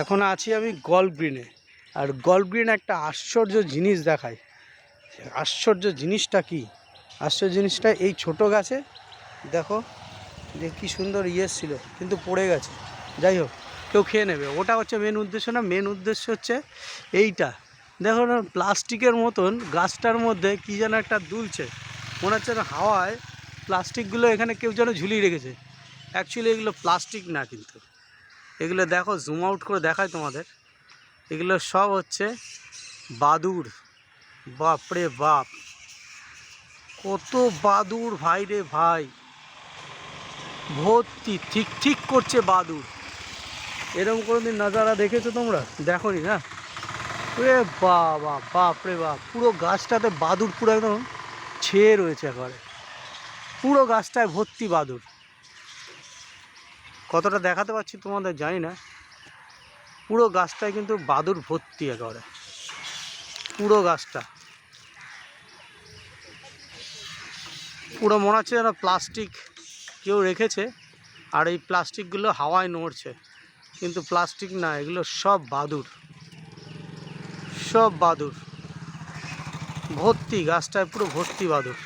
এখন আছি আমি গল্ফ গ্রিনে। আর গল্ফ গ্রিন একটা আশ্চর্য জিনিস দেখায়। আশ্চর্য জিনিসটা কি? আশ্চর্য জিনিসটা এই ছোট গাছে দেখো, যে কী সুন্দর ছিল, কিন্তু পড়ে গেছে। যাই হোক, কেউ খেয়ে নেবে, ওটা হচ্ছে মেন উদ্দেশ্য না। মেন উদ্দেশ্য হচ্ছে এইটা দেখো না, প্লাস্টিকের মতন গাছটার মধ্যে কী যেন একটা দুলছে, মনে হচ্ছে না হাওয়ায় প্লাস্টিকগুলো এখানে কেউ যেন ঝুলিয়ে রেখেছে। অ্যাকচুয়ালি এগুলো প্লাস্টিক না, কিন্তু এগুলো দেখো, জুম আউট করে দেখায় তোমাদের। এগুলো সব হচ্ছে বাদুড়। বাপরে বাপ, কত বাদুড় ভাই রে ভাই, ভর্তি ঠিক ঠিক করছে বাদুড়। এরকম কোনোদিন নাজারা দেখেছো তোমরা? দেখো নি না? এ বাবা, বাপরে বাপ, পুরো গাছটাতে বাদুড় পুরো একদম ছেয়ে রয়েছে একেবারে। পুরো গাছটায় ভর্তি বাদুড়। কতটা দেখাতে পারছি তোমাদের জানি না, পুরো গাছটায় কিন্তু বাদুড় ভর্তি একেবারে, পুরো গাছটা। পুরো মনে হচ্ছে যেন প্লাস্টিক কেউ রেখেছে, আর এই প্লাস্টিকগুলো হাওয়ায় নড়ছে, কিন্তু প্লাস্টিক না, এগুলো সব বাদুড়, সব বাদুড় ভর্তি, গাছটায় পুরো ভর্তি বাদুড়।